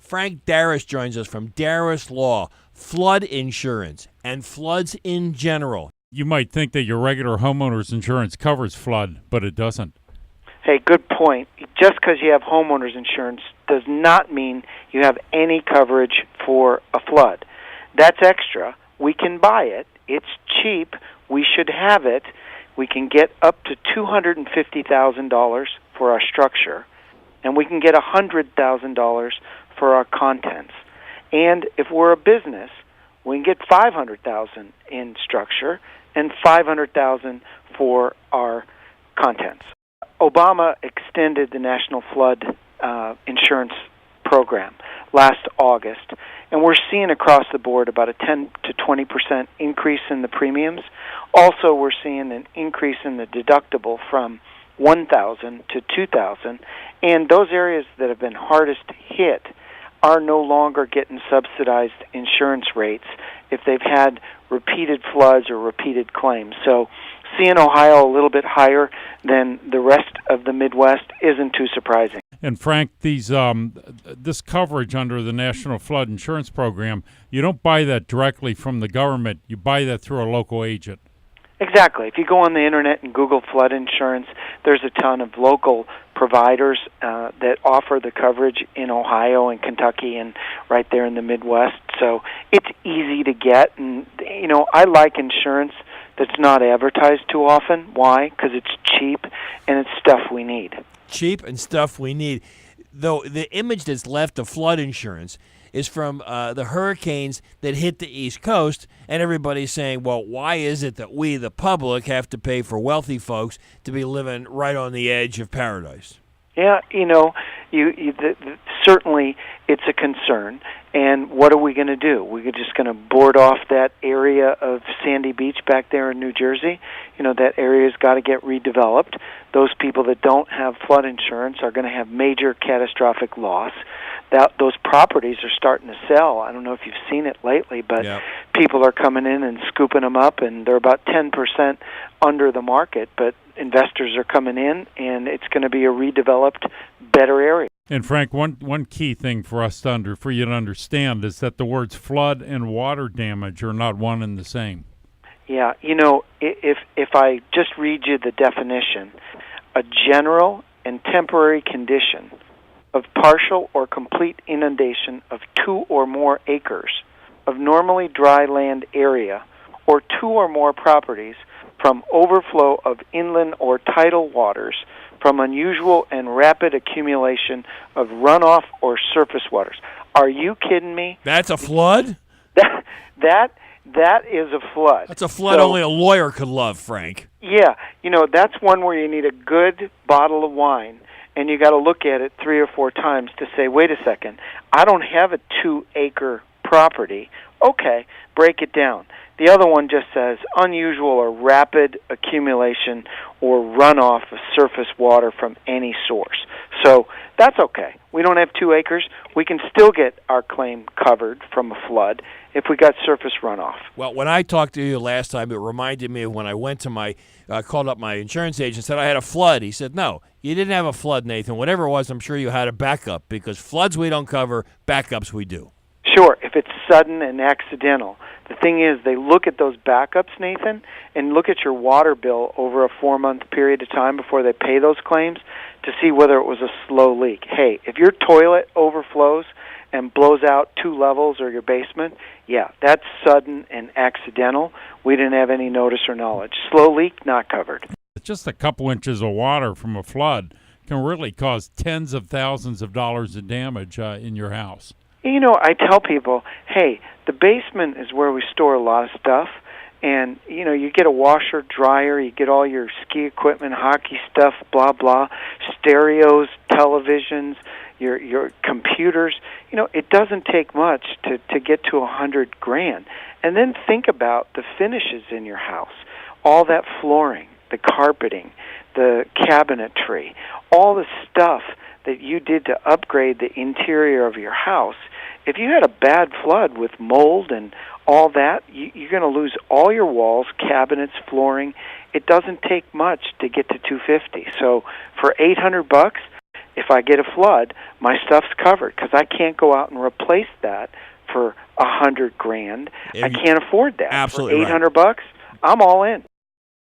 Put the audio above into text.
Frank Darris joins us from Darris Law, flood insurance and floods in general. You might think that your regular homeowner's insurance covers flood, but it doesn't. Hey, good point. Just because you have homeowner's insurance does not mean you have any coverage for a flood. That's extra. We can buy it. It's cheap. We should have it. We can get up to $250,000 for our structure, and we can get $100,000 for our contents. And if we're a business, we can get $500,000 in structure and $500,000 for our contents. Obama extended the National Flood Insurance Program last August, and we're seeing across the board about a 10 to 20% increase in the premiums. Also, we're seeing an increase in the deductible from $1,000 to $2,000, and those areas that have been hardest hit are no longer getting subsidized insurance rates if they've had repeated floods or repeated claims. So seeing Ohio a little bit higher than the rest of the Midwest isn't too surprising. And Frank, this coverage under the National Flood Insurance Program, you don't buy that directly from the government. You buy that through a local agent. Exactly. If you go on the internet and Google flood insurance, there's a ton of local providers that offer the coverage in Ohio and Kentucky and right there in the Midwest. So it's easy to get. And, you know, I like insurance that's not advertised too often. Why? Because it's cheap and it's stuff we need. Cheap and stuff we need. Though the image that's left of flood insurance is from the hurricanes that hit the East Coast, and everybody's saying, well, why is it that we, the public, have to pay for wealthy folks to be living right on the edge of paradise? Yeah, you know, certainly it's a concern. And what are we going to do? We're just going to board off that area of Sandy Beach back there in New Jersey. You know, that area's got to get redeveloped. Those people that don't have flood insurance are going to have major catastrophic loss. Those properties are starting to sell. I don't know if you've seen it lately, but people are coming in and scooping them up, and they're about 10% under the market. But investors are coming in, and it's going to be a redeveloped, better area. And Frank, one key thing for you to understand is that the words flood and water damage are not one and the same. Yeah, you know, if I just read you the definition, a general and temporary condition of partial or complete inundation of 2 or more acres of normally dry land area or 2 or more properties from overflow of inland or tidal waters from unusual and rapid accumulation of runoff or surface waters. Are you kidding me? That's a flood? That is a flood. That's a flood only a lawyer could love, Frank. Yeah, you know, that's one where you need a good bottle of wine, and you got to look at it 3 or 4 times to say, wait a second, I don't have a 2-acre property. Okay, break it down. The other one just says unusual or rapid accumulation or runoff of surface water from any source. So that's okay. We don't have 2 acres. We can still get our claim covered from a flood if we got surface runoff. Well, when I talked to you last time, it reminded me of when I went to called up my insurance agent and said I had a flood. He said, no, you didn't have a flood, Nathan. Whatever it was, I'm sure you had a backup, because floods we don't cover, backups we do. Sure, if it's sudden and accidental. The thing is, they look at those backups, Nathan, and look at your water bill over a 4-month period of time before they pay those claims to see whether it was a slow leak. Hey, if your toilet overflows and blows out 2 levels or your basement, yeah, that's sudden and accidental. We didn't have any notice or knowledge. Slow leak, not covered. Just a couple inches of water from a flood can really cause tens of thousands of dollars of damage in your house. You know, I tell people, hey, the basement is where we store a lot of stuff, and, you know, you get a washer, dryer, you get all your ski equipment, hockey stuff, blah, blah, stereos, televisions, your computers. You know, it doesn't take much to get to $100,000. And then think about the finishes in your house, all that flooring, the carpeting, the cabinetry, all the stuff that you did to upgrade the interior of your house. If you had a bad flood with mold and all that, you're going to lose all your walls, cabinets, flooring. It doesn't take much to get to $250. So for $800, if I get a flood, my stuff's covered because I can't go out and replace that for $100,000. I can't afford that. Absolutely for $800. I'm all in.